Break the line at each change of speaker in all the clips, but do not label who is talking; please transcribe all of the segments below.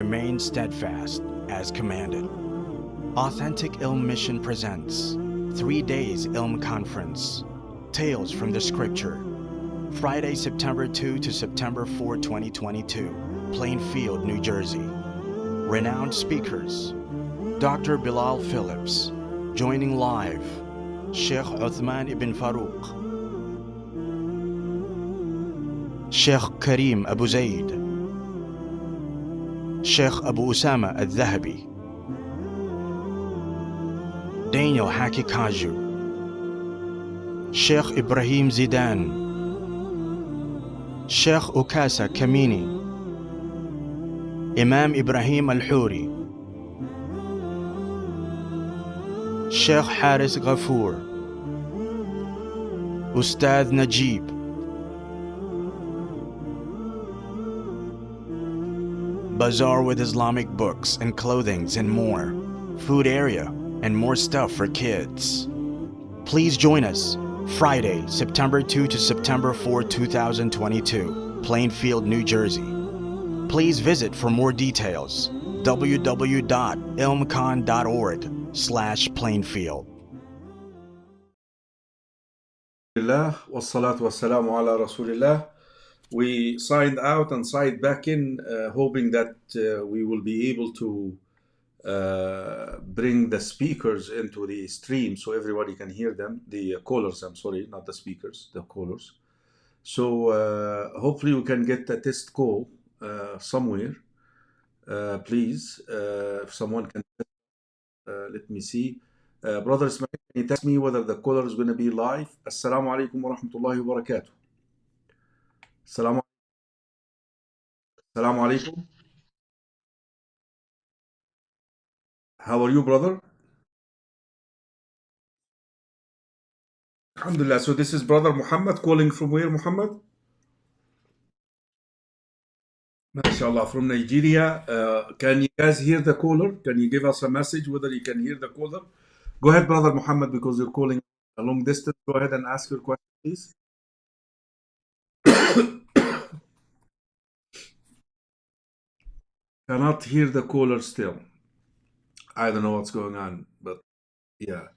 Remain steadfast as commanded. Authentic Ilm Mission presents 3 Days Ilm Conference. Tales from the Scripture. Friday, September 2 to September 4, 2022. Plainfield, New Jersey. Renowned speakers. Dr. Bilal Phillips. Joining live. Sheikh Uthman ibn Farouk. Sheikh Karim Abu Zaid. Sheikh Abu Usama al-Dhahabi. Daniel Hakikaju. Sheikh Ibrahim Zidane. Sheikh Ukasa Kamini. Imam Ibrahim Al-Huri. Sheikh Haris Ghafoor. Ustad Najib. Bazaar with Islamic books and clothings and more. Food area and more stuff for kids. Please join us Friday, September 2 to September 4, 2022, Plainfield, New Jersey. Please visit for more details www.ilmcon.org/Plainfield.
Wassalatu wassalamu ala Rasulillah. We signed out and signed back in, hoping that we will be able to bring the speakers into the stream so everybody can hear them. The callers, I'm sorry, not the speakers, the callers. So hopefully we can get a test call somewhere. Please, if someone can, let me see. Brother Ismail, can you text me whether the caller is going to be live? Assalamu alaikum wa rahmatullahi wa barakatuh. Assalamu alaikum. How are you, brother? Alhamdulillah. So this is Brother Muhammad calling from where, Muhammad? MashaAllah, from Nigeria. Can you guys hear the caller? Can you give us a message whether you can hear the caller? Go ahead, Brother Muhammad, because you're calling a long distance. Go ahead and ask your question, please. Cannot hear the caller still. I don't know what's going on, but yeah.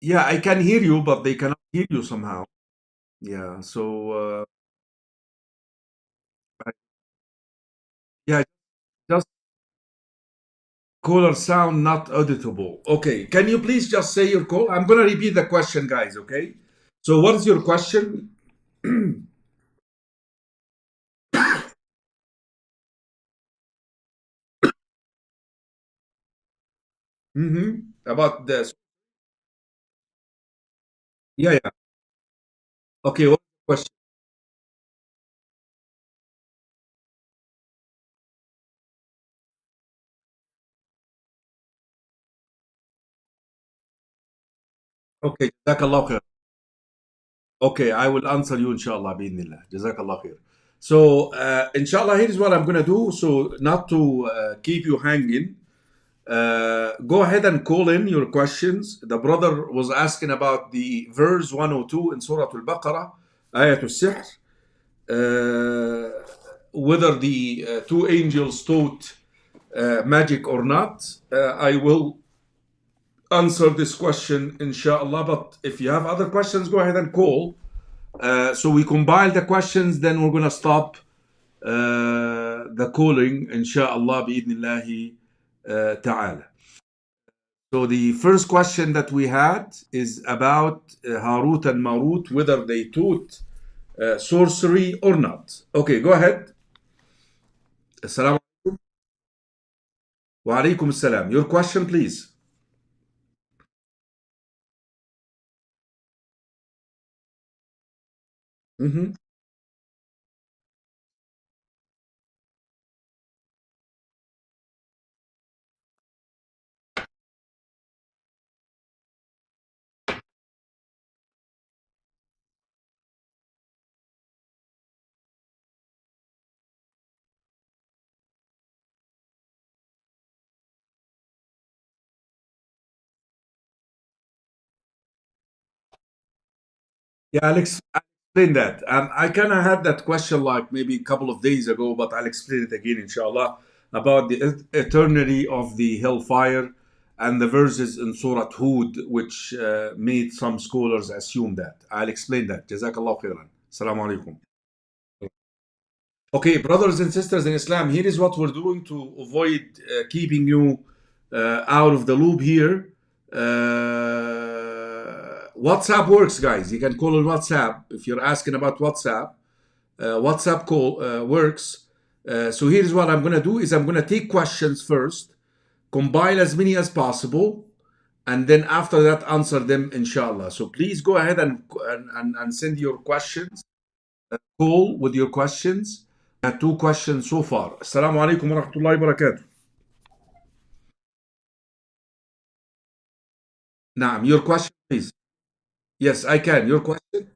Yeah, I can hear you, but they cannot hear you somehow. Yeah, so yeah, just caller sound not auditable. Okay, can you please just say your call? I'm gonna repeat the question, guys. Okay. So, what is your question? About this? Yeah, yeah. Okay, what's the question? Okay, Jazakallah khair. Okay, I will answer you, inshallah, bi'idhnillah. Jazakallah khair. So, inshallah, here's what I'm gonna do. So, not to keep you hanging, go ahead and call in your questions. The brother was asking about the verse 102 in Surah Al-Baqarah, Ayat al-Sihr, whether the two angels taught magic or not. I will answer this question, inshallah. But if you have other questions, go ahead and call. So we compile the questions, then we're going to stop the calling, inshallah, bi'idhnillahi ta'ala. So the first question that we had is about Harut and Marut, whether they taught sorcery or not. Okay, go ahead. Assalamu alaikum. Wa alaikum assalam. Your question, please. Mhm. Yeah, Alex. explain that. And I kind of had that question like maybe a couple of days ago, but I'll explain it again, inshallah, about the eternity of the hellfire and the verses in Surah Hud, which made some scholars assume that. I'll explain that. Jazakallah khairan. Assalamu alaikum. Okay, brothers and sisters in Islam, here is what we're doing to avoid keeping you out of the loop here. WhatsApp works, guys. You can call on WhatsApp if you're asking about WhatsApp. WhatsApp call works. So here's what I'm going to do is I'm going to take questions first, compile as many as possible, and then after that answer them inshallah. So please go ahead and send your questions. Call with your questions. Two questions so far. Assalamu alaikum wa rahmatullahi wa barakatuh. Naam, your question please. Yes, I can. Your question?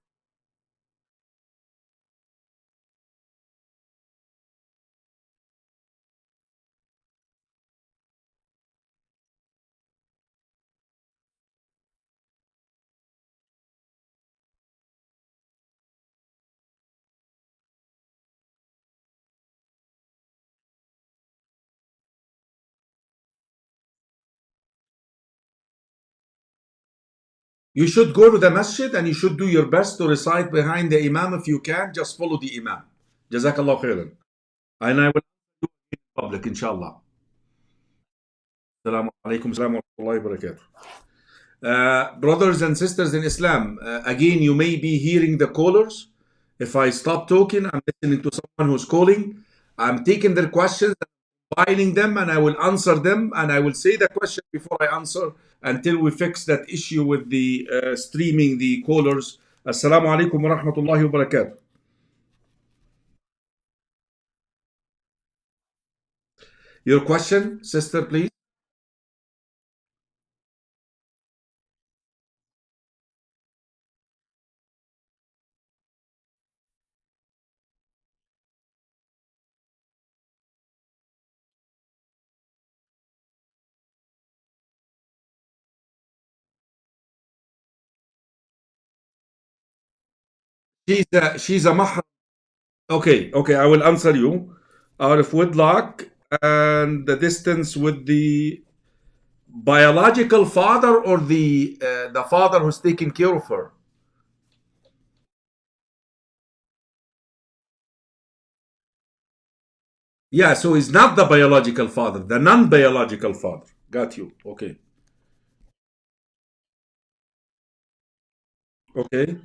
You should go to the masjid and you should do your best to recite behind the imam if you can. Just follow the imam. Jazakallah khairan. And I will in public, inshallah. Assalamu alaikum wa rahmatullahi wa barakatuh. Brothers and sisters in Islam, again, you may be hearing the callers. If I stop talking, I'm listening to someone who's calling. I'm taking their questions, compiling them, and I will answer them. And I will say the question before I answer until we fix that issue with the streaming the callers. Assalamu alaikum wa rahmatullahi wa barakatuh. Your question, sister, please. She's a mahram. Okay, okay, I will answer you. Out of wedlock and the distance with the biological father or the father who's taking care of her. Yeah, so he's not the biological father, the non-biological father. Got you. Okay. Okay.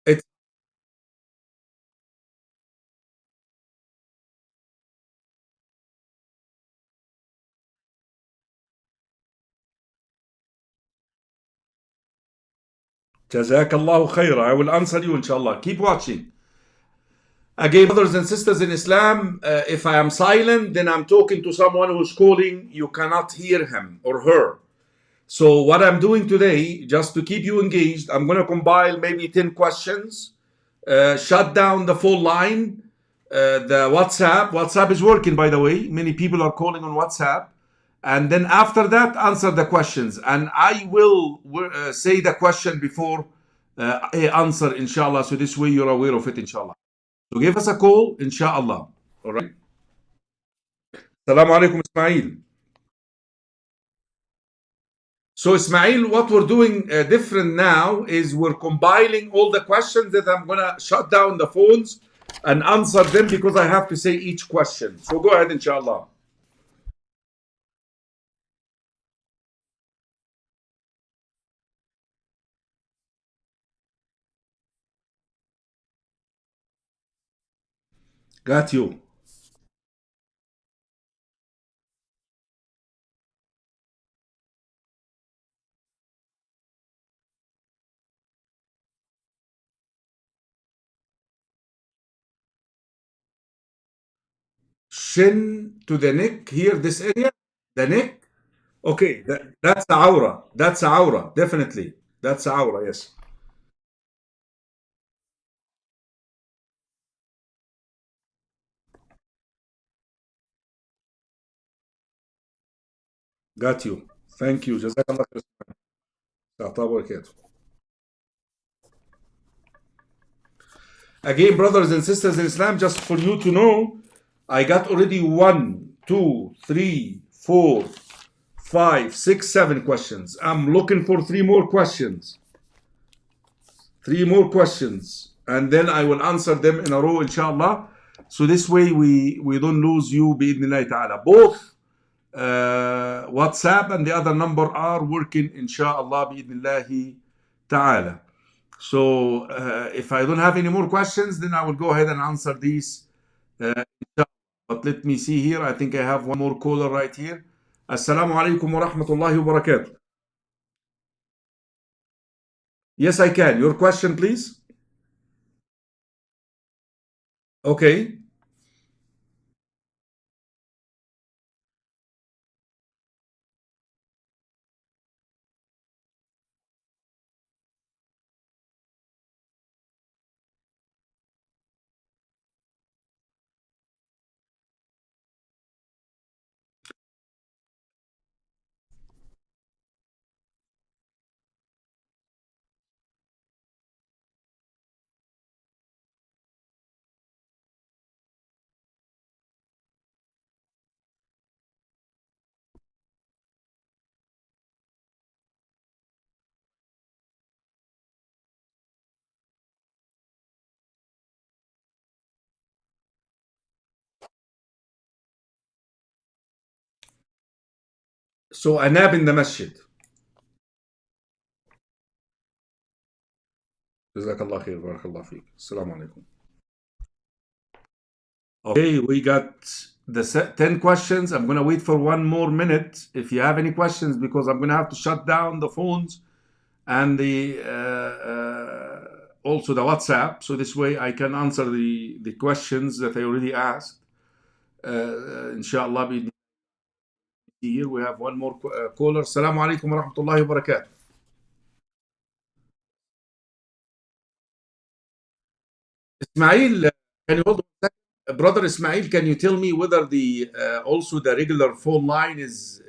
It's Jazakallahu khair. I will answer you inshallah. Keep watching. Again, brothers and sisters in Islam, if I am silent, then I'm talking to someone who's calling. You cannot hear him or her. So what I'm doing today, just to keep you engaged, I'm going to compile maybe 10 questions, shut down the phone line, the WhatsApp. WhatsApp is working, by the way. Many people are calling on WhatsApp. And then after that, answer the questions. And I will say the question before I answer, inshallah. So this way you're aware of it, inshallah. So give us a call, inshallah. All right. Assalamu alaikum, Ismail. So, Ismail, what we're doing different now is we're compiling all the questions that I'm going to shut down the phones and answer them because I have to say each question. So, go ahead, inshallah. Got you. Shin to the neck here, this area, the neck. Okay, that's the aura. That's the aura, definitely. That's the aura, yes. Got you. Thank you. Jazakallah khair. Again, brothers and sisters in Islam, just for you to know, I got already 1, 2, 3, 4, 5, 6, 7 questions. I'm looking for 3 more questions. 3 more questions. And then I will answer them in a row, inshallah. So this way we don't lose you, bi'idhnillahi ta'ala. Both WhatsApp and the other number are working, inshallah, bi'idhnillahi ta'ala. So if I don't have any more questions, then I will go ahead and answer these. But let me see here. I think I have one more caller right here. Assalamu alaikum wa rahmatullahi wa barakatuh. Yes, I can. Your question, please. Okay. So a nap in the masjid. Jazakallah khair. Barakallah feek. Assalamu alaikum. Okay, we got the 10 questions. I'm going to wait for 1 more minute if you have any questions, because I'm going to have to shut down the phones and the also the WhatsApp, so this way I can answer the questions that I already asked. Inshallah, here we have one more caller. Assalamu alaikum wa rahmatullahi wa barakatuh. Ismail, can you hold on a second? Brother Ismail, can you tell me whether the also the regular phone line is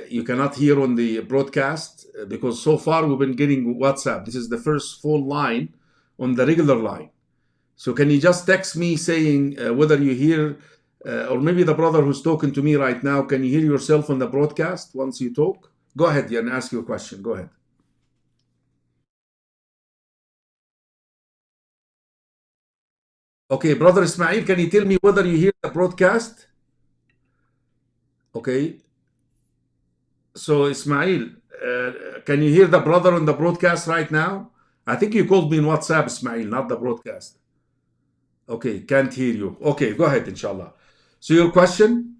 you cannot hear on the broadcast? Because so far we've been getting WhatsApp. This is the first phone line on the regular line. So can you just text me saying whether you hear, or maybe the brother who's talking to me right now, can you hear yourself on the broadcast once you talk? Go ahead and ask your question. Go ahead. Okay, brother Ismail, can you tell me whether you hear the broadcast? Okay. So Ismail, can you hear the brother on the broadcast right now? I think you called me in WhatsApp, Ismail, not the broadcast. Okay, can't hear you. Okay, go ahead, inshallah. So your question?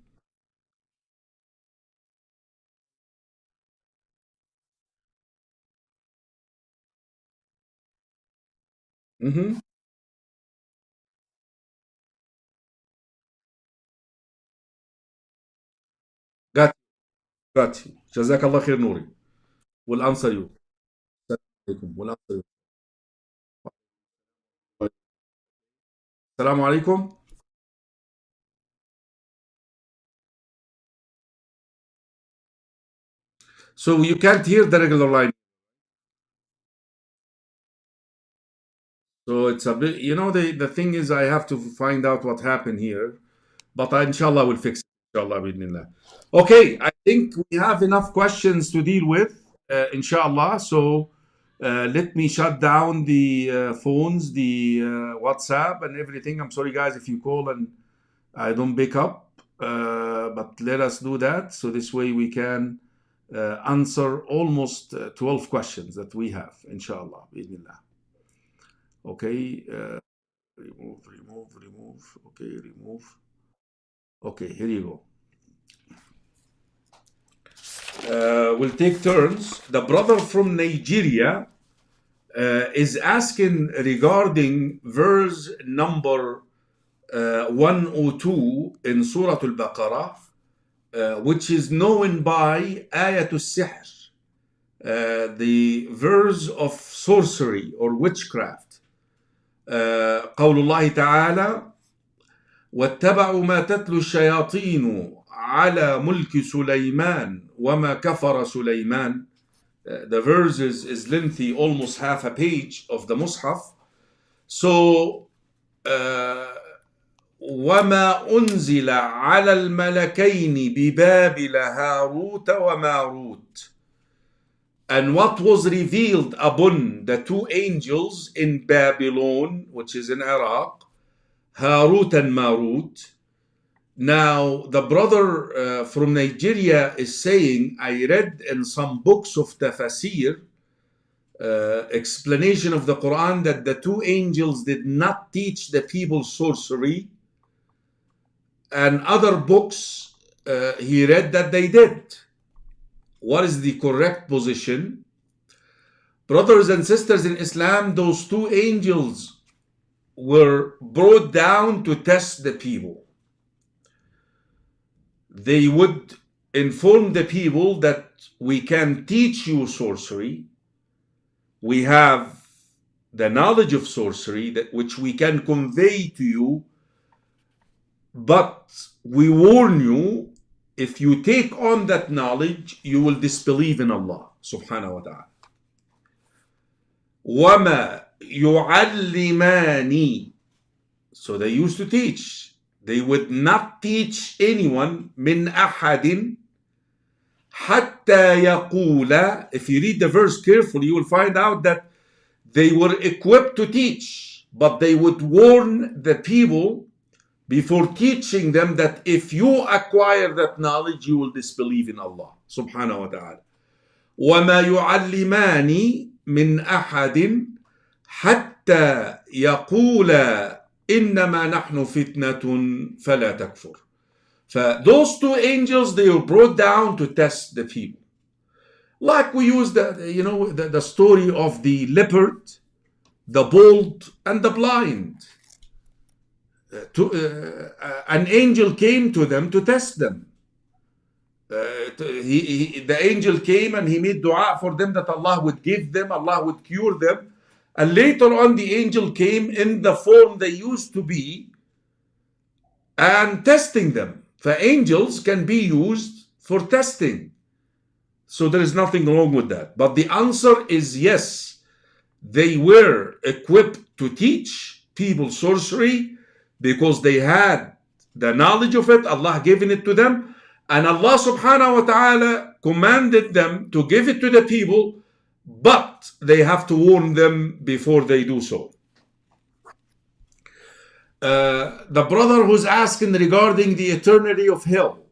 Mm-hmm. Got you. Got you. Jazakallah khair, Nouri. We'll answer you. We'll answer you. Assalamu alaikum. So you can't hear the regular line. So it's a bit, the thing is, I have to find out what happened here, but inshallah will fix it. Inshallah, bidnillah. Okay, I think we have enough questions to deal with, inshallah. So let me shut down the phones, the WhatsApp, and everything. I'm sorry, guys, if you call and I don't pick up, but let us do that. So this way we can answer almost 12 questions that we have, inshallah, bidnillah. Okay, remove. Okay, remove. Okay, here you go. We'll take turns. The brother from Nigeria is asking regarding verse number 102 in Surah Al-Baqarah, which is known by Ayatul Sihr, the verse of sorcery or witchcraft. قول الله تعالى واتبعوا ما تتلو الشياطين على ملك سليمان وما كفر سليمان. The verse is lengthy, almost half a page of the Mus'haf. So, وما أنزل على الملكين ببابل هاروت وماروت. And what was revealed upon the two angels in Babylon, which is in Iraq, Harut and Marut. Now, the brother from Nigeria is saying, I read in some books of tafsir, explanation of the Quran, that the two angels did not teach the people sorcery. And other books, he read that they did. What is the correct position? Brothers and sisters in Islam, those two angels were brought down to test the people. They would inform the people that we can teach you sorcery. We have the knowledge of sorcery that which we can convey to you, but we warn you, if you take on that knowledge, you will disbelieve in Allah subhanahu wa ta'ala. وَمَا يُعَلِّمَانِ. So they used to teach. They would not teach anyone min ahadin hatta yaqula. If you read the verse carefully, you will find out that they were equipped to teach, but they would warn the people before teaching them that if you acquire that knowledge, you will disbelieve in Allah subhanahu wa ta'ala. وَمَا يُعَلِّمَانِ مِنْ أَحَدٍ حَتَّى يَقُولَا إِنَّمَا نَحْنُ فِتْنَةٌ فَلَا تَكْفُرْ. Those two angels, they were brought down to test the people. Like we use the story of the leopard, the bald, and the blind. An angel came to them to test them. The angel came and he made dua for them that Allah would give them, Allah would cure them. And later on the angel came in the form they used to be and testing them. The angels can be used for testing. So there is nothing wrong with that. But the answer is yes. They were equipped to teach people sorcery because they had the knowledge of it. Allah given it to them. And Allah subhanahu wa ta'ala commanded them to give it to the people, but they have to warn them before they do so. The brother who's asking regarding the eternity of hell.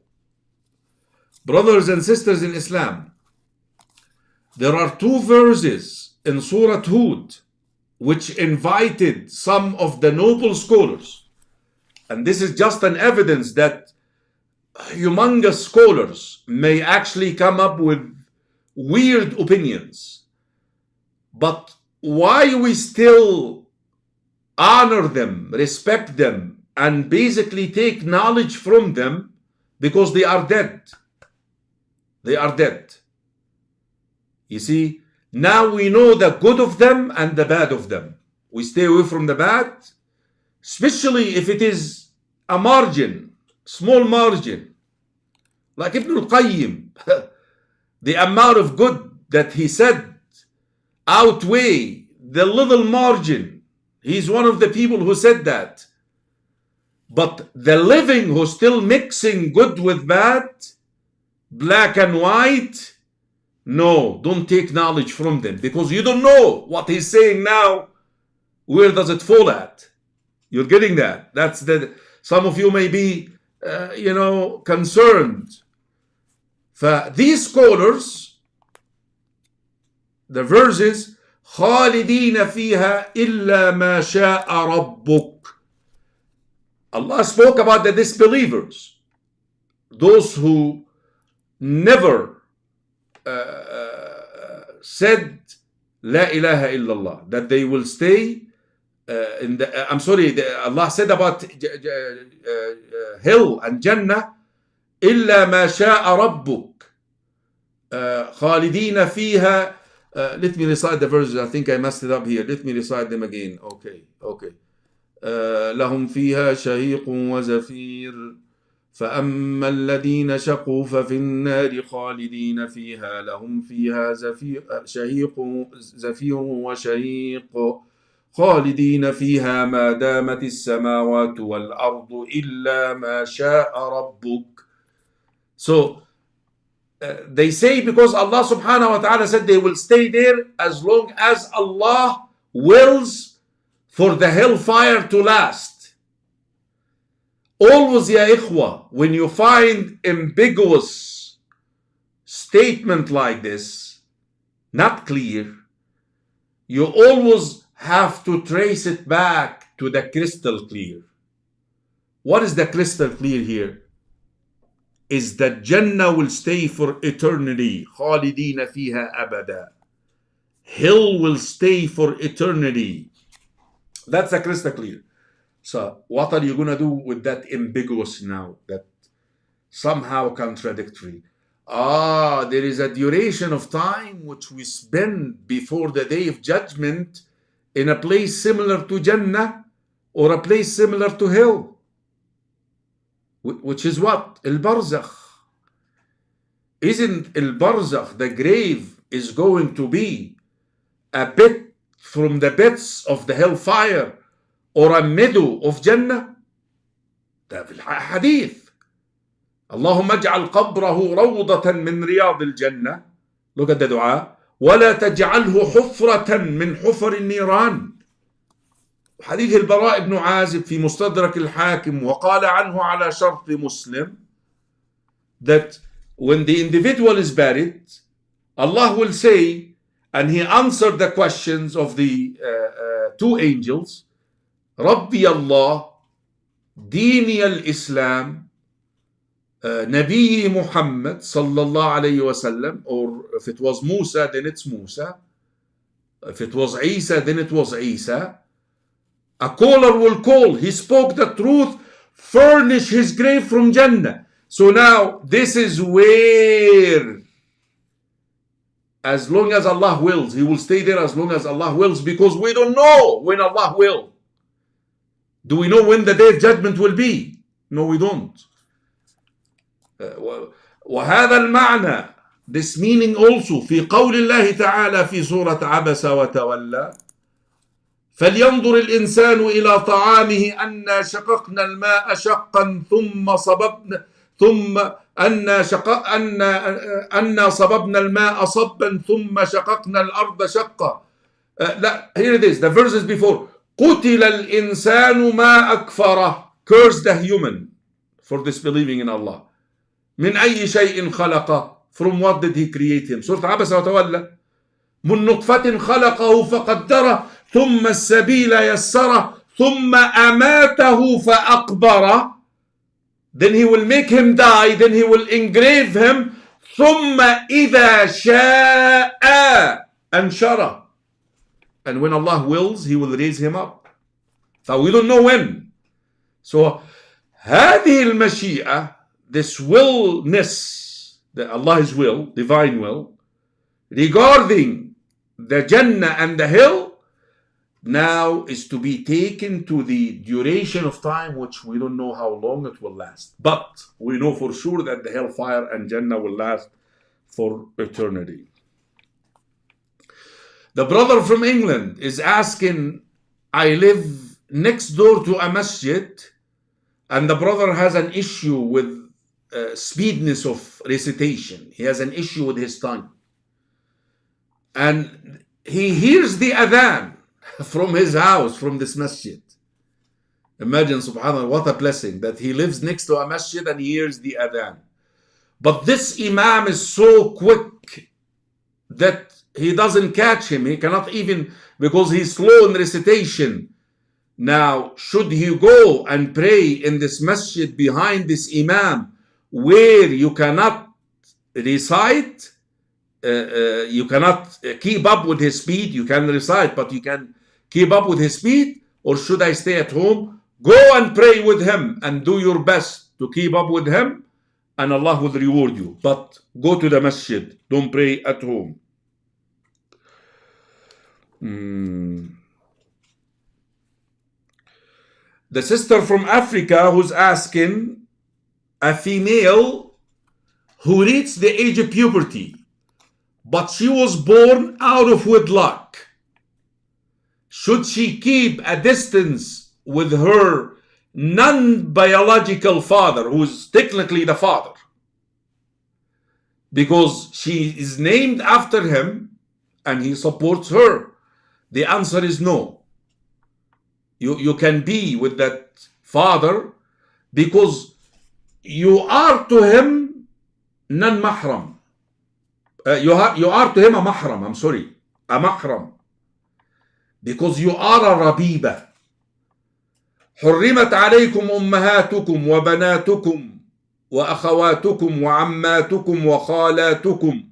Brothers and sisters in Islam, there are two verses in Surah Hud which invited some of the noble scholars. And this is just an evidence that humongous scholars may actually come up with weird opinions. But why we still honor them, respect them, and basically take knowledge from them? Because they are dead. They are dead. You see, now we know the good of them and the bad of them. We stay away from the bad, especially if it is a margin, small margin. Like Ibn al-Qayyim, the amount of good that he said outweigh the little margin. He's one of the people who said that. But the living who's still mixing good with bad, black and white, no, don't take knowledge from them, because you don't know what he's saying now. Where does it fall at? You're getting that. That's the. Some of you may be, concerned. These scholars, the verses, خالدين فيها إلا ما شاء ربك. Allah spoke about the disbelievers, those who never said La ilaha illallah, that they will stay in the, Allah said about hell and Jannah, إلا ما شاء ربك خالدين فيها. Let me recite the verses. I think I messed it up here. Let me recite them again. Okay. لهم فيها شهيق وزفير فأما الذين شقوا ففي النار خالدين فيها لهم فيها زفير وشهيق خالدين فيها ما دامت السماوات والأرض إلا ما شاء ربك. So they say because Allah subhanahu wa ta'ala said they will stay there as long as Allah wills for the hellfire to last. Always, ya ikhwa, when you find ambiguous statement like this, not clear, you always have to trace it back to the crystal clear. What is the crystal clear here? Is that Jannah will stay for eternity. خالدين فيها أبدا. Hell will stay for eternity. That's the crystal clear. So what are you going to do with that ambiguous now? That somehow contradictory. There is a duration of time which we spend before the day of judgment in a place similar to Jannah or a place similar to hell. Which is what? Al-Barzakh. Isn't Al-Barzakh, the grave, is going to be a pit from the pits of the hellfire or a meadow of Jannah? ده في الحديث. اللهم اجعل قبره روضة من رياض الجنة. Look at the dua. ولا تجعله حفرة من حفر النيران. حديث البراء بن عازب في مستدرك الحاكم وقال عنه على شرط مسلم that when the individual is buried, Allah will say, and he answered the questions of the two angels, ربي الله ديني الإسلام نبي محمد صلى الله عليه وسلم, or if it was Musa then it's Musa, if it was Isa then it was Isa. A caller will call, he spoke the truth, furnish his grave from Jannah. So now this is where, as long as Allah wills, he will stay there as long as Allah wills, because we don't know when Allah will. Do we know when the day of judgment will be? No, we don't. وهذا المعنى, this meaning also في قول الله تعالى في سورة عبس وتولى فلينظر الإنسان إلى طعامه أنا شققنا الماء شقا أنا صببنا الماء صبا ثم شققنا الأرض شقا. لا, here it is, the verses before. قتل الإنسان ما أكفره. Curse the human for disbelieving in Allah. من أي شيء خلقه. From what did he create him? سورة عبس وتولى. من نطفة خلقه فقدره ثم السبيل يسره ثم أماته فأقبره. Then he will make him die, then he will engrave him. ثم إذا شاء أنشره. And when Allah wills, he will raise him up. So we don't know when. So هذه المشيئة, this willness, Allah's will, divine will, regarding the Jannah and the hell, now is to be taken to the duration of time which we don't know how long it will last. But we know for sure that the hellfire and Jannah will last for eternity. The brother from England is asking, I live next door to a masjid and the brother has an issue with speediness of recitation. He has an issue with his tongue. And he hears the adhan from his house, from this masjid. Imagine, subhanAllah, what a blessing that he lives next to a masjid and he hears the adhan. But this imam is so quick that he doesn't catch him. He cannot even, because he's slow in recitation. Now, should he go and pray in this masjid behind this imam where you cannot recite, you cannot keep up with his speed? You can recite, but you can keep up with his speed? Or should I stay at home? Go and pray with him and do your best to keep up with him, and Allah will reward you. But go to the masjid, don't pray at home. The sister from Africa who's asking, a female who reached the age of puberty, but she was born out of wedlock, should she keep a distance with her non-biological father, who's technically the father, because she is named after him and he supports her? The answer is no. You can be with that father because you are to him non-mahram. You are to him a mahram, a mahram. Because you are a rabiba. حرمت عليكم أمهاتكم وبناتكم وأخواتكم وعماتكم وخالاتكم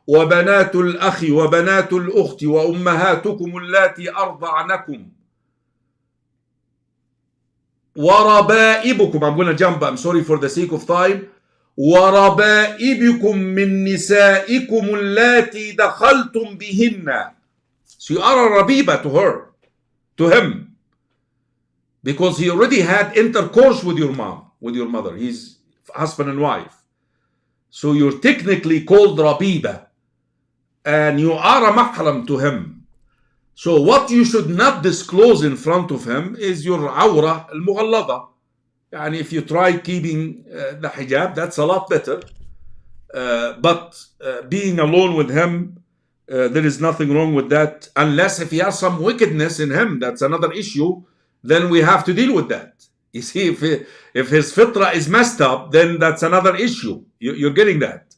وبنات الأخ وبنات الأخت وأمهاتكم اللاتي أرضعنكم وربائبكم. I'm going to jump, I'm sorry for the sake of time. وربائبكم من نسائكم اللاتي دخلتم بهن. So you are a rabiba to her, to him, because he already had intercourse with your mom, with your mother. He's husband and wife. So you're technically called rabiba, and you are a mahram to him. So what you should not disclose in front of him is your awra al-mughallada. And if you try keeping the hijab, that's a lot better. But being alone with him, there is nothing wrong with that, unless if he has some wickedness in him, that's another issue. Then we have to deal with that. You see, if his fitra is messed up, then that's another issue. You're getting that.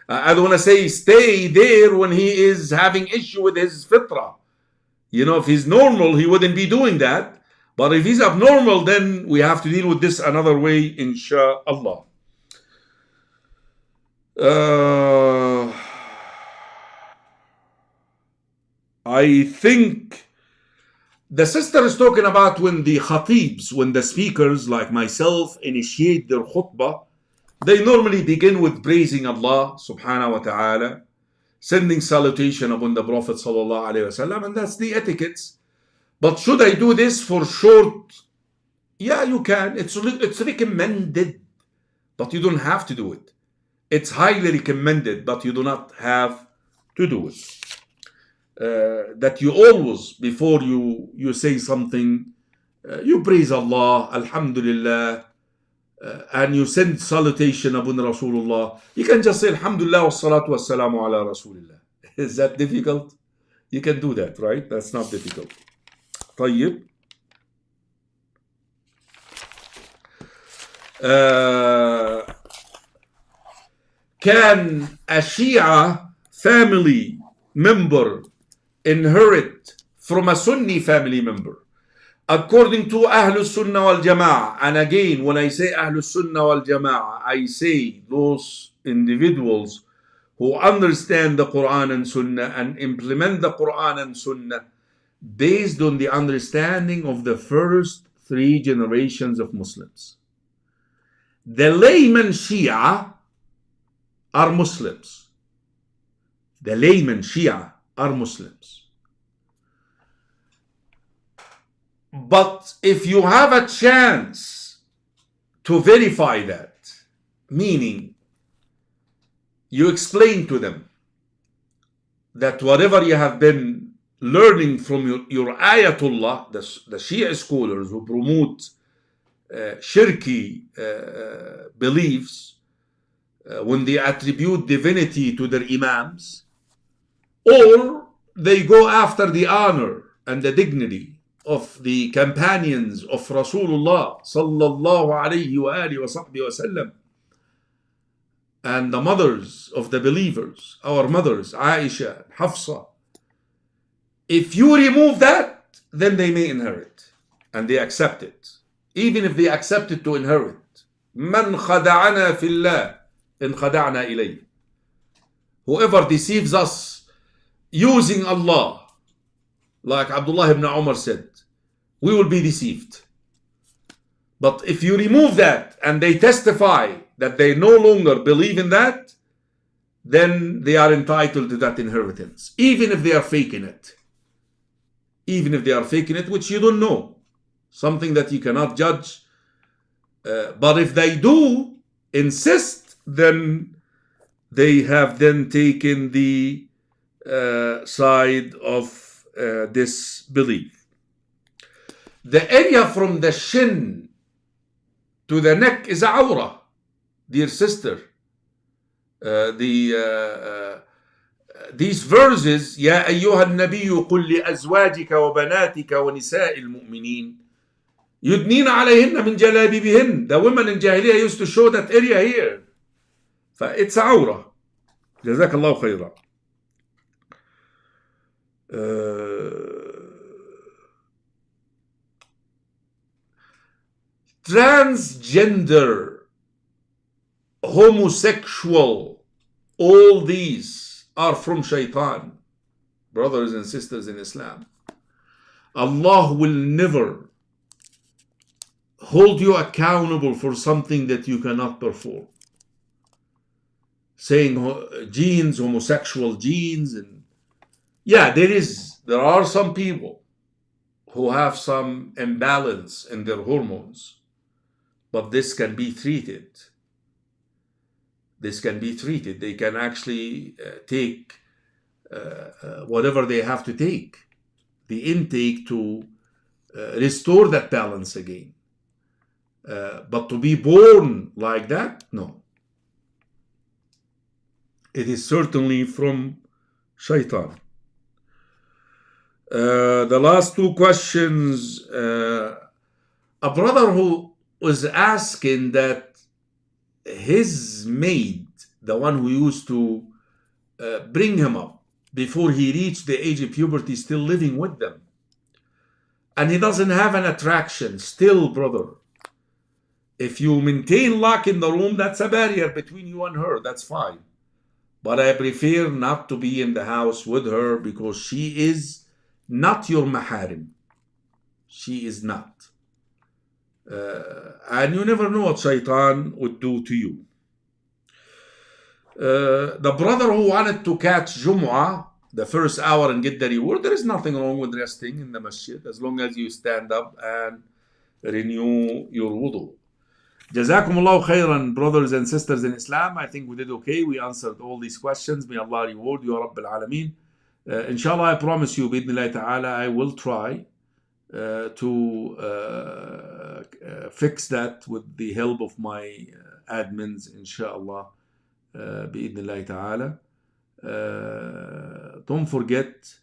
I don't want to say stay there when he is having issue with his fitra. You know, if he's normal, he wouldn't be doing that. But if he's abnormal, then we have to deal with this another way, inshallah. I think the sister is talking about when the khatibs, when the speakers like myself initiate their khutbah, they normally begin with praising Allah subhanahu wa ta'ala, sending salutation upon the Prophet sallallahu alayhi wasallam, and that's the etiquettes. But should I do this for short? Yeah, you can. It's recommended, but you don't have to do it. It's highly recommended, but you do not have to do it. That you always, before you say something, you praise Allah, Alhamdulillah, and you send salutation upon Rasulullah. You can just say Alhamdulillah wa salatu wa salamu ala Rasulullah. Is that difficult? You can do that, right? That's not difficult. طيب. Can a Shia family member inherit from a Sunni family member? According to Ahlul Sunnah wal Jama'ah, and again, when I say Ahlul Sunnah wal Jama'ah, I say those individuals who understand the Quran and Sunnah and implement the Quran and Sunnah based on the understanding of the first 3 generations of Muslims. The layman Shia are Muslims. The layman Shia are Muslims. But if you have a chance to verify that, meaning you explain to them that whatever you have been learning from your Ayatollah, the Shia scholars who promote shirky beliefs, when they attribute divinity to their imams, or they go after the honor and the dignity of the companions of Rasulullah sallallahu alayhi wa alihi wa sahbihi wa sallam, and the mothers of the believers, our mothers, Aisha, Hafsa. If you remove that, then they may inherit, and they accept it. Even if they accept it to inherit. من خدعنا في الله إن خدعنا إليه. Whoever deceives us using Allah, like Abdullah ibn Umar said, we will be deceived. But if you remove that and they testify that they no longer believe in that, then they are entitled to that inheritance, even if they are faking it. Even if they are faking it, which you don't know. Something that you cannot judge. But if they do, insist, then they have then taken the side of disbelief. The area from the shin to the neck is awrah, dear sister. These verses, يا أيها النبي قل لأزواجك وبناتك ونساء المؤمنين يدنين عليهن من جلابيبهن. The women in Jahiliyyah used to show that area here. فإتس عورة. جزاك الله خيرا. Transgender, homosexual, all these are from shaitan, brothers and sisters in Islam. Allah will never hold you accountable for something that you cannot perform. Saying genes, homosexual genes, and yeah, there are some people who have some imbalance in their hormones, but this can be treated. This can be treated. They can actually take whatever they have to take, the intake to restore that balance again. But to be born like that, no. It is certainly from shaitan. The last two questions, a brother who was asking that his maid, the one who used to bring him up before he reached the age of puberty, is still living with them. And he doesn't have an attraction. Still, brother, if you maintain lock in the room, that's a barrier between you and her. That's fine. But I prefer not to be in the house with her because she is not your maharim. She is not. And you never know what shaitan would do to you. The brother who wanted to catch Jumu'ah, the first hour, and get the reward, there is nothing wrong with resting in the masjid as long as you stand up and renew your wudu. Jazakum Allah khairan, brothers and sisters in Islam. I think we did okay. We answered all these questions. May Allah reward you, Ya Rabbil Alameen. Inshallah, I promise you, bidnillahi ta'ala, I will try to fix that with the help of my admins, inshallah, bi'idnillahi ta'ala. Don't forget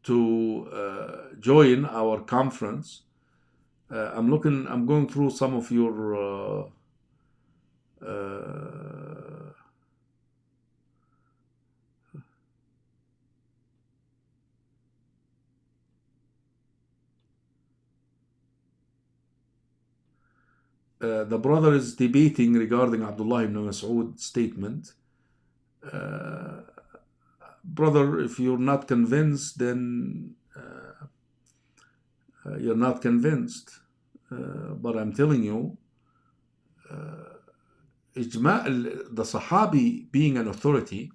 to join our conference. I'm going through some of your the brother is debating regarding Abdullah ibn Mas'ud's statement. Brother, if you're not convinced, then you're not convinced. But I'm telling you, the Sahabi being an authority,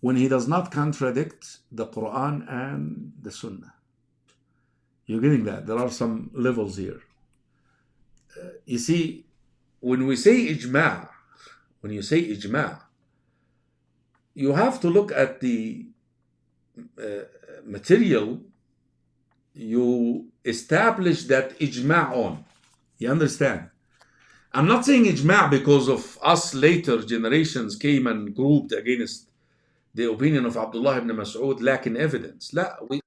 when he does not contradict the Quran and the Sunnah. You're getting that? There are some levels here. You see, when we say ijma', when you say ijma', you have to look at the material you establish that ijma' on. You understand? I'm not saying ijma' because of us later generations came and grouped against the opinion of Abdullah ibn Mas'ud lacking evidence.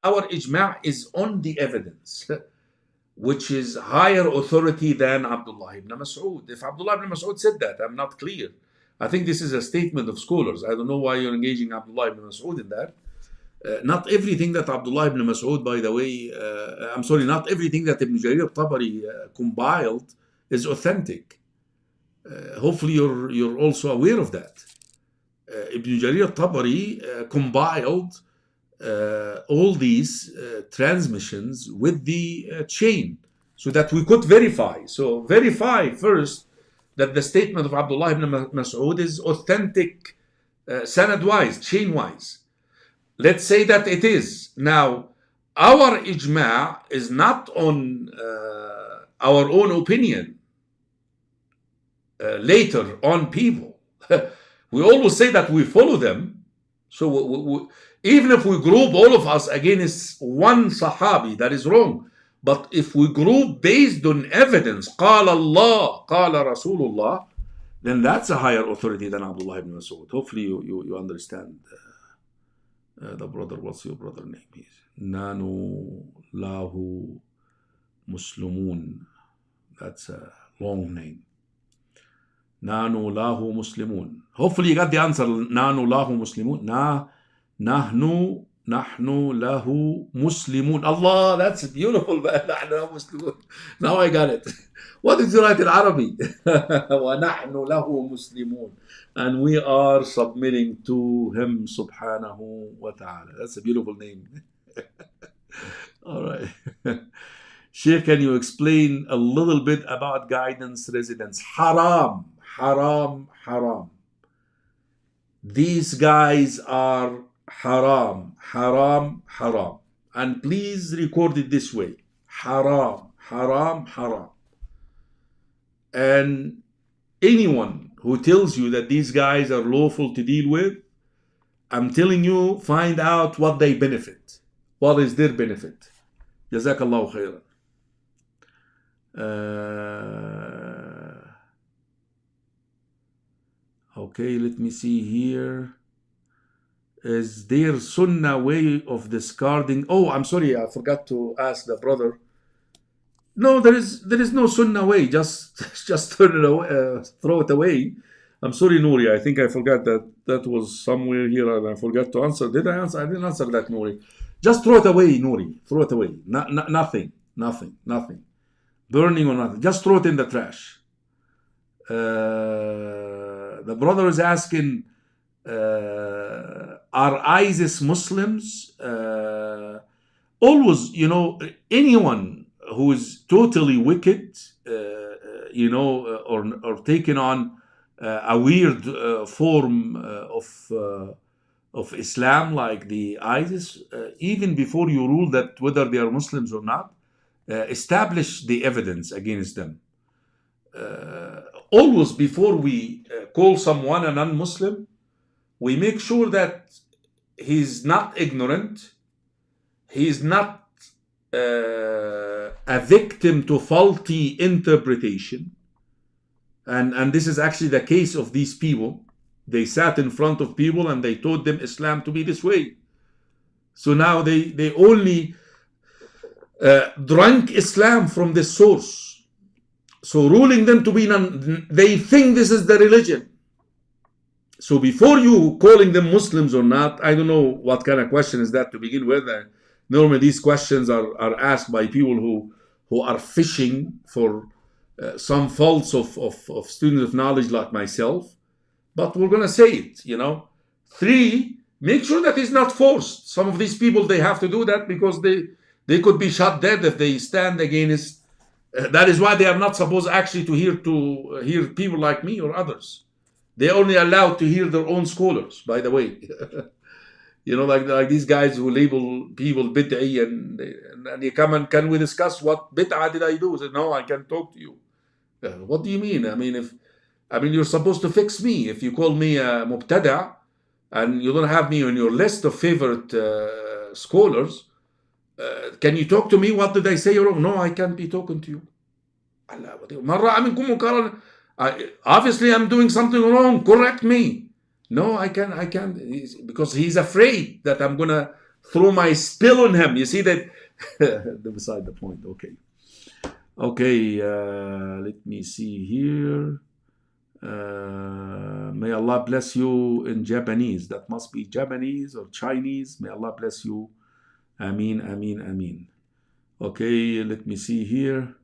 Our ijma' is on the evidence, which is higher authority than Abdullah ibn Mas'ud. If Abdullah ibn Mas'ud said that, I'm not clear. I think this is a statement of scholars. I don't know why you're engaging Abdullah ibn Mas'ud in that. Not everything that Abdullah ibn Mas'ud, by the way, not everything that Ibn Jarir al-Tabari compiled is authentic. Hopefully you're also aware of that. Ibn Jarir al-Tabari compiled all these transmissions with the chain so that we could verify. So verify first that the statement of Abdullah ibn Mas'ud is authentic, sanad-wise, chain-wise. Let's say that it is. Now, our ijma' is not on our own opinion later on people. We always say that we follow them. So even if we group all of us against one Sahabi, that is wrong. But if we group based on evidence, قال Allah, قال Rasulullah, then that's a higher authority than Abdullah ibn Mas'ud. Hopefully you understand. The brother, what's your brother name? Nanu Lahu Muslimun. That's a long name. Nanu Lahu Muslimun. Hopefully you got the answer. Nanu Lahu Muslimun. Nahnu lahu Muslimun. Allah, that's beautiful. Nahnu lahu Muslimun. Now I got it. What did you write in Arabic? وَنَحْنُ لَهُ مُسْلِمُونَ. And we are submitting to Him subhanahu wa ta'ala. That's a beautiful name. All right. Sheikh, can you explain a little bit about guidance residents? Haram, haram, haram. These guys are haram, haram, haram. And please record it this way. Haram, haram, haram. And anyone who tells you that these guys are lawful to deal with, I'm telling you, find out what they benefit. What is their benefit? Jazakallahu khairan. Okay, let me see here. Is there sunnah way of discarding? Oh, I'm sorry, I forgot to ask the brother. No, there is no sunnah way. Just turn it away, throw it away. I'm sorry, Nouri. I think I forgot that was somewhere here and I forgot to answer. Did I answer? I didn't answer that, Nouri. Just throw it away, Nouri. Throw it away. Nothing. Burning or nothing. Just throw it in the trash. The brother is asking, are ISIS Muslims? Always, anyone who is totally wicked, or taken on a weird form of Islam like the ISIS, even before you rule that whether they are Muslims or not, establish the evidence against them. Always before we call someone a non-Muslim, we make sure that he's not ignorant, he's not a victim to faulty interpretation. And this is actually the case of these people. They sat in front of people and they taught them Islam to be this way. So now they only drank Islam from this source. So ruling them to be they think this is the religion. So before you calling them Muslims or not, I don't know what kind of question is that to begin with. Normally these questions are asked by people who are fishing for some faults of students of knowledge like myself. But we're going to say it, 3, make sure that it's not forced. Some of these people, they have to do that because they could be shot dead if they stand against. That is why they are not supposed actually to hear people like me or others. They're only allowed to hear their own scholars, by the way. Like these guys who label people bid'i and you come and can we discuss what bid'ah did I do? I said, no, I can't talk to you. What do you mean? I mean, you're supposed to fix me. If you call me a mubtada and you don't have me on your list of favorite scholars, can you talk to me? What did I say wrong? No, I can't be talking to you. Obviously, I'm doing something wrong. Correct me. No, I can't, because he's afraid that I'm going to throw my spill on him. You see that? Beside the point. Okay, let me see here. May Allah bless you in Japanese. That must be Japanese or Chinese. May Allah bless you. Ameen, ameen, ameen. Okay, let me see here.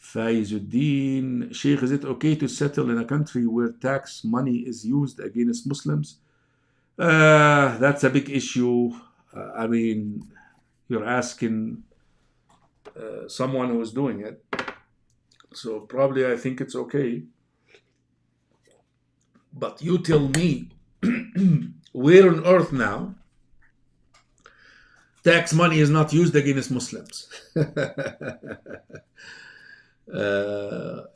Faizuddin, Sheikh, is it okay to settle in a country where tax money is used against Muslims? That's a big issue. You're asking someone who is doing it. So probably I think it's okay. But you tell me, where on earth now Tax money is not used against Muslims.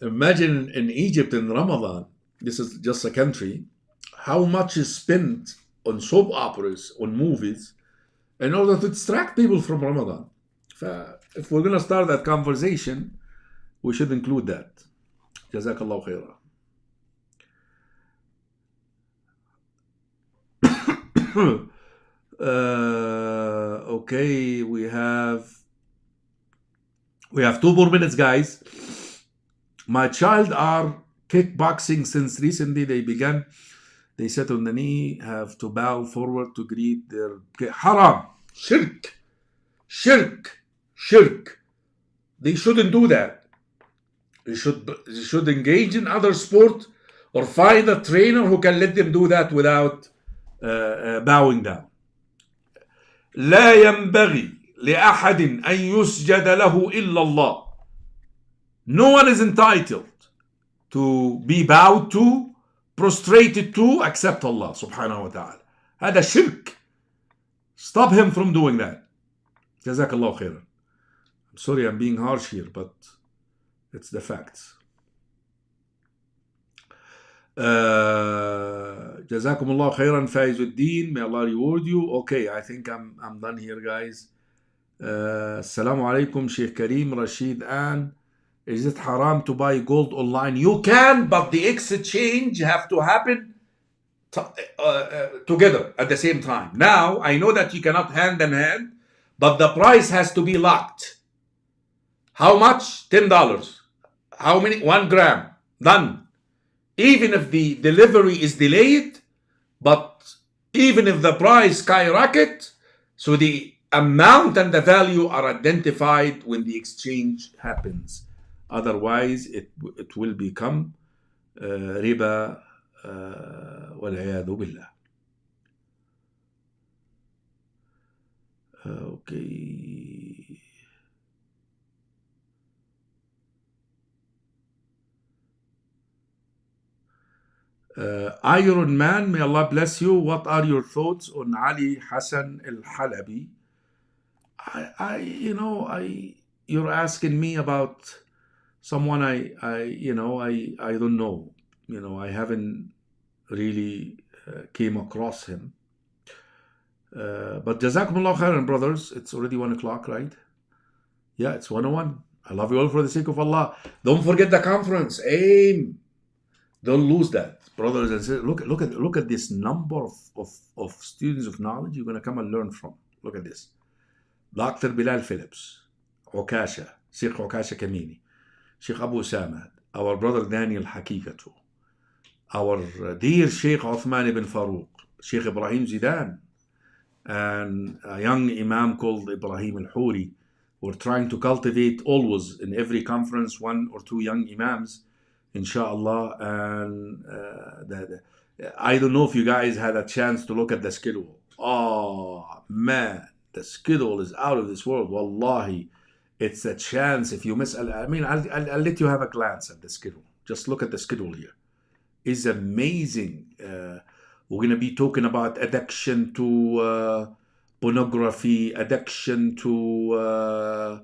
Imagine in Egypt in Ramadan, this is just a country, how much is spent on soap operas, on movies, in order to distract people from Ramadan. If we're going to start that conversation, we should include that. Jazakallah khairah. Okay, we have 2 more minutes, guys. My child are kickboxing since recently they began. They sit on the knee, have to bow forward to greet their haram, shirk. They shouldn't do that. They should engage in other sport or find a trainer who can let them do that without bowing down. لا ينبغي لأحد أن يسجد له إلا الله. No one is entitled to be bowed to, prostrated to, except Allah subhanahu wa ta'ala. هذا shirk. Stop him from doing that. Jazakallah khairan. I'm sorry I'm being harsh here, but it's the facts. Jazakumullah khairan, Faizuddin. May Allah reward you. Okay, I think I'm done here, guys. Assalamu alaikum, Sheikh Karim, Rashid Ann. Is it haram to buy gold online? You can, but the exchange have to happen together at the same time. Now, I know that you cannot hand in hand, but the price has to be locked. How much? $10. How many? 1 gram. Done. Even if the delivery is delayed, but even if the price skyrocket, so the amount and the value are identified when the exchange happens. Otherwise, it will become riba والعياذ بالله. Okay. Iron Man, may Allah bless you. What are your thoughts on Ali Hassan al-Halabi? You're asking me about someone I don't know. I haven't really came across him. But Jazakumullah khairan, brothers. It's already 1 o'clock, right? Yeah, it's 1:01. I love you all for the sake of Allah. Don't forget the conference. Aim. Don't lose that, brothers and sisters. Look at this number of students of knowledge you're going to come and learn from. Look at this. Dr. Bilal Phillips, Okasha, Sheikh Okasha Kamini, Sheikh Abu Samad, our brother Daniel Hakikatu, our dear Sheikh Uthman ibn Farouk, Sheikh Ibrahim Zidan, and a young Imam called Ibrahim al-Huri. We're trying to cultivate always in every conference 1 or 2 young Imams, inshallah. And I don't know if you guys had a chance to look at the schedule. Oh man, the schedule is out of this world. Wallahi, it's a chance if you miss. I'll let you have a glance at the schedule. Just look at the schedule here. It's amazing. We're going to be talking about addiction to pornography, addiction to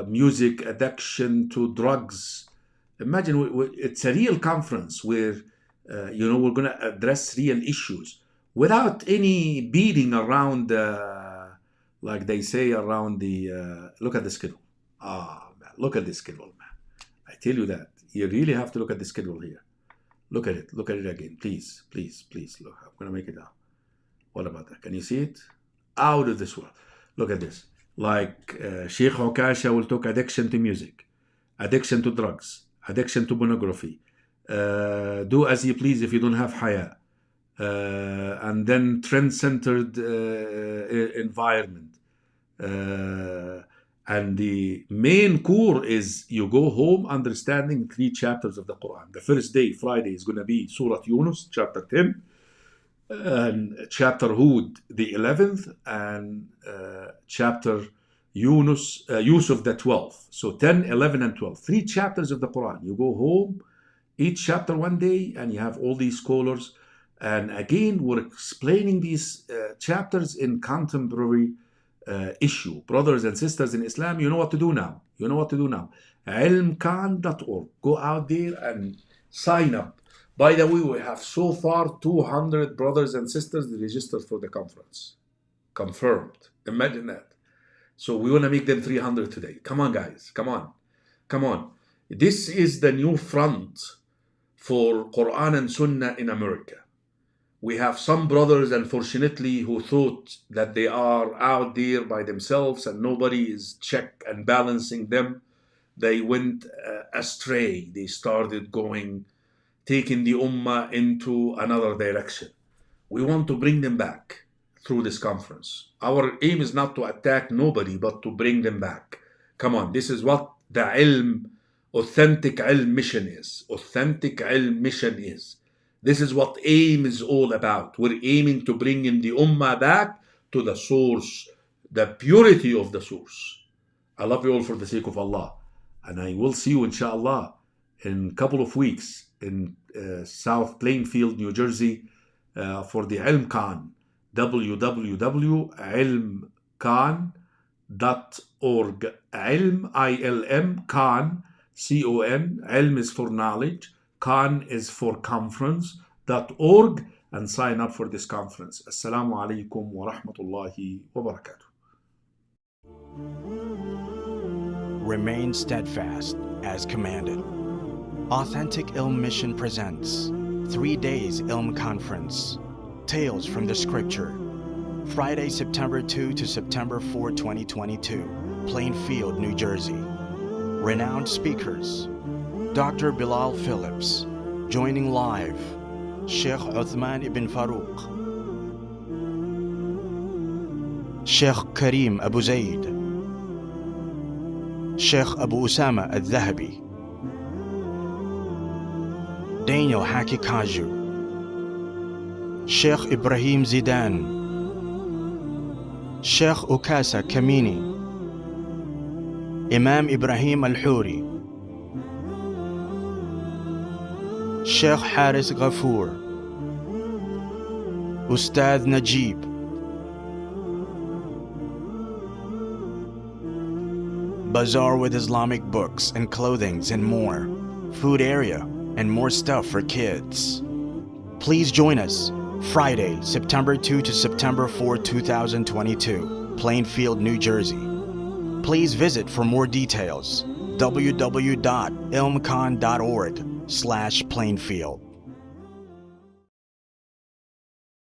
music, addiction to drugs. Imagine it's a real conference where we're going to address real issues without any beating around, like they say, around the. Look at the schedule. Man, look at the schedule, man. I tell you that you really have to look at the schedule here. Look at it. Look at it again, please. Look, I'm going to make it out. What about that? Can you see it? Out of this world. Look at this. Like Sheikh Okasha will talk addiction to music, addiction to drugs, addiction to pornography. Do as you please if you don't have haya. And then trend-centered environment. And the main core is you go home understanding 3 chapters of the Quran. The first day, Friday, is going to be Surah Yunus, chapter 10, and chapter Hud, the 11th, and chapter Yusuf, the 12th. So 10, 11, and 12. 3 chapters of the Quran. You go home, each chapter 1 day, and you have all these scholars. And again, we're explaining these chapters in contemporary issue. Brothers and sisters in Islam, you know what to do now. You know what to do now. ilmkan.org. Go out there and sign up. By the way, we have so far 200 brothers and sisters registered for the conference. Confirmed. Imagine that. So we want to make them 300 today. Come on, guys. Come on. Come on. This is the new front for Quran and Sunnah in America. We have some brothers, unfortunately, who thought that they are out there by themselves and nobody is check and balancing them. They went astray. They started taking the ummah into another direction. We want to bring them back through this conference. Our aim is not to attack nobody, but to bring them back. Come on, this is what the authentic ilm mission is. Authentic ilm mission is. This is what aim is all about. We're aiming to bring in the ummah back to the source, the purity of the source. I love you all for the sake of Allah. And I will see you, inshallah, in a couple of weeks in South Plainfield, New Jersey, for the IlmCon. www.ilmcan.org. Ilm, I-L-M, Khan, C-O-N. Ilm is for knowledge. Khan is for conference.org, and sign up for this conference. Assalamu alaikum wa rahmatullahi wa barakatuh.
Remain steadfast as commanded. Authentic Ilm Mission presents 3 days Ilm Conference. Tales from the Scripture. Friday, September 2 to September 4, 2022. Plainfield, New Jersey. Renowned speakers. Dr. Bilal Phillips. Joining live. Sheikh Uthman ibn Farouk. Sheikh Karim Abu Zaid. Sheikh Abu Usama al-Dhahabi. Daniel Haki Kaju. Sheikh Ibrahim Zidan. Sheikh Ukasa Kamini. Imam Ibrahim Al-Huri. Sheikh Haris Ghafoor. Ustad Najib. Bazaar with Islamic books and clothings and more. Food area and more stuff for kids. Please join us Friday, September 2 to September 4, 2022, Plainfield, New Jersey. Please visit for more details www.ilmcon.org/Plainfield.